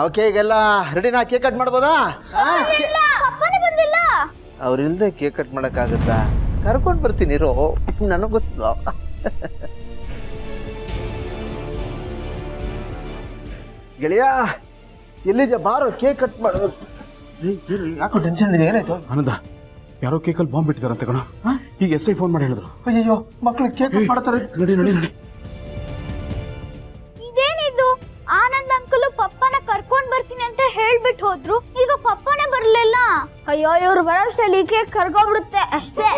Okay ಈಗೆಲ್ಲ ರೆಡಿನಾ? Cake cut ಮಾಡ್ಬೋದಾ? ಅವ್ರಿಲ್ದೆ ಕೇಕ್ ಕಟ್ ಮಾಡೋಕ್ಕಾಗುತ್ತಾ? ಕರ್ಕೊಂಡು ಬರ್ತೀನಿ ಇರೋ, ನನಗೆ ಗೊತ್ತಿಲ್ಲ. ಗೆಳೆಯ ಎಲ್ಲಿದ್ಯಾ? ಬಾರೋ ಕೇಕ್ ಕಟ್ ಮಾಡು. ಯಾಕೋ ಟೆನ್ಷನ್ ಇದೆ, ಏನಾಯ್ತು? ಆನಂದ, ಯಾರೋ ಕೇಕಲ್ಲಿ ಬಾಂಬ್ ಬಿಟ್ಟಿದಾರಂತೆ ಕಣ. ಈಗ SI ಫೋನ್ ಮಾಡಿ ಹೇಳಿದ್ರು. ಅಯ್ಯೋ, ಮಕ್ಳಿಗೆ ಕೇಕ್ ಕಟ್ ಮಾಡ್ತಾರೆ. ನಡಿ ನಡಿ ನಡಿ. ಇದೇನಿದು? ಆನಂದ್ ಅಂಕಲ್ ಪಪ್ಪನ ಕರ್ಕೊಂಡ್ ಬರ್ತೀನಿ ಅಂತ ಹೇಳ್ಬಿಟ್ಟು ಹೋದ್ರು, ಈಗ ಪಪ್ಪನೇ ಬರ್ಲಿಲ್ಲ. ಅಯ್ಯೋ, ಇವ್ರು ಬರೋಷ್ಟರಲ್ಲಿ ಕೇಕ್ ಕರ್ಕೊಂಡ್ಬಿಡುತ್ತೆ ಅಷ್ಟೇ.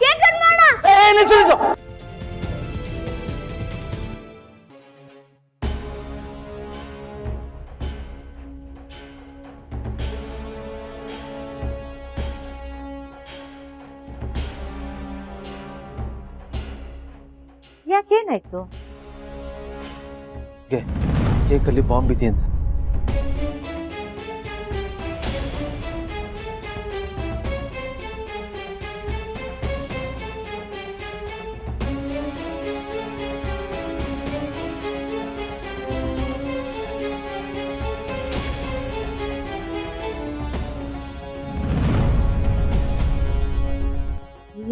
ಕೇಕ್ ಕಟ್ ಮಾಡೋಣ. ಯಾಕೇನಾಯ್ತು? ಕೇಕಲ್ಲಿ ಬಾಂಬ್ ಇದೆ ಅಂತ.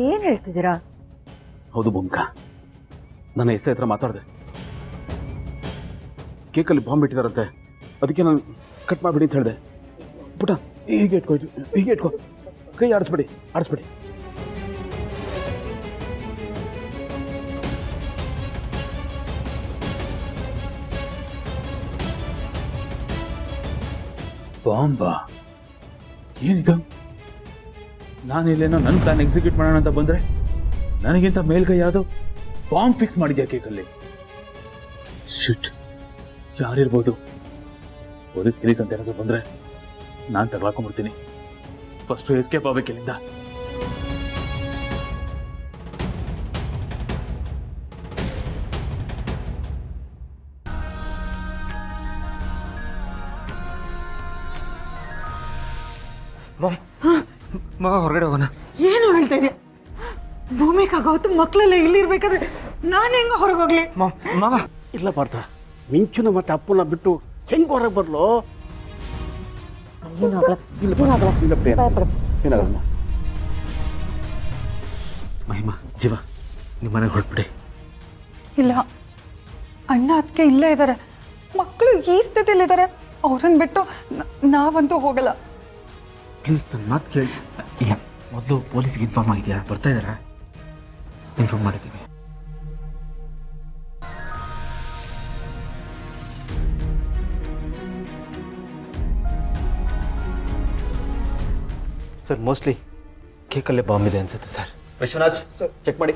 ಏನ್ ಹೇಳ್ತಿದ್ದೀರಾ? ಹೌದು ಭೂಮಿಕಾ, ನನ್ನ SI ಹತ್ರ ಮಾತಾಡಿದೆ. ಕೇಕಲ್ಲಿ ಬಾಂಬ್ ಇಟ್ಟಿದಾರಂತೆ, ಅದಕ್ಕೆ ನಾನು ಕಟ್ ಮಾಡಿಬಿಡಿ ಅಂತ ಹೇಳಿದೆ. ಪುಟ ಹೀಗೆ ಇಟ್ಕೋ, ಕೈ ಆಡಿಸ್ಬೇಡಿ. ಬಾಂಬಾ? ಏನಿದು? ನಾನಿಲ್ಲೇನೋ ನನ್ನ ಪ್ಲಾನ್ ಎಕ್ಸಿಕ್ಯೂಟ್ ಮಾಡೋಣ ಅಂತ ಬಂದರೆ ನನಗಿಂತ ಮೇಲ್ಗೈ ಯಾವುದು ಬಾಂಬ್ ಫಿಕ್ಸ್ ಮಾಡಿದ್ಯಾ ಕೇಕಲ್ಲಿ? ಶಿಟ್, ಯಾರಿರ್ಬೋದು? ಪೊಲೀಸ್ ಗಿಲೀಸ್ ಅಂತ ಏನಾದರೂ ಬಂದರೆ ನಾನು ತಗೊಳ್ಕೊಂಡ್ಬಿಡ್ತೀನಿ. First escape ಆಗ್ಬೇಕಿಲ್ಲಿಂದ. ಮಗ ಹೊರಗಡೆ ಹೋಗೋಣ. ಏನು ಹೇಳ್ತಾ ಇದೆಯಾ? ಭೂಮಿಕಾ ಗೌತಮ್ ಮಕ್ಕಳೆಲ್ಲ ಇಲ್ಲಿರ್ಬೇಕಾದ್ರೆ ನಾನು ಹೆಂಗ ಹೊರಗೆ ಹೋಗ್ಲಿ? ಮಾವ ಇಲ್ಲ ಪಾರ್ಥ, ಮಿಂಚುನ ಮತ್ತೆ ಅಪ್ಪನ ಬಿಟ್ಟು ಹೆಂಗೆ ಹೊರಗೆ ಬರ್ಲು? ಮಹಿಮಾ, ಜೀವ, ನಿಮ್ಮ ಮನೆಗೆ ಹೊರಟ್ಬಿಡಿ. ಇಲ್ಲ, ಅಣ್ಣ ಅದಕ್ಕೆ ಇಲ್ಲೇ ಇದ್ದಾರೆ. ಮಕ್ಕಳು ಈ ಸ್ಥಿತಿಲಿದ್ದಾರೆ. ಅವ್ರನ್ನ ಬಿಟ್ಟು ನಾವಂತೂ ಹೋಗಲ್ಲ. ಪ್ಲೀಸ್ ನನ್ನ ಮಾತು ಕೇಳಿ. ಇಲ್ಲ, ಮೊದಲು ಪೊಲೀಸ್ಗೆ ಇನ್ಫಾರ್ಮ್ ಆಗಿದೆಯಾ? ಬರ್ತಾ ಇದ್ದಾರಾ? ಇನ್ಫಾರ್ಮ್ ಮಾಡಿದ್ದೀವಿ. ಸರ್, ಮೋಸ್ಟ್ಲಿ ಕೇಕಲ್ಲೇ ಬಾಂಬ್ ಇದೆ ಅನ್ಸುತ್ತೆ ಸರ್. ವಿಶ್ವನಾಥ್, ಚೆಕ್ ಮಾಡಿ.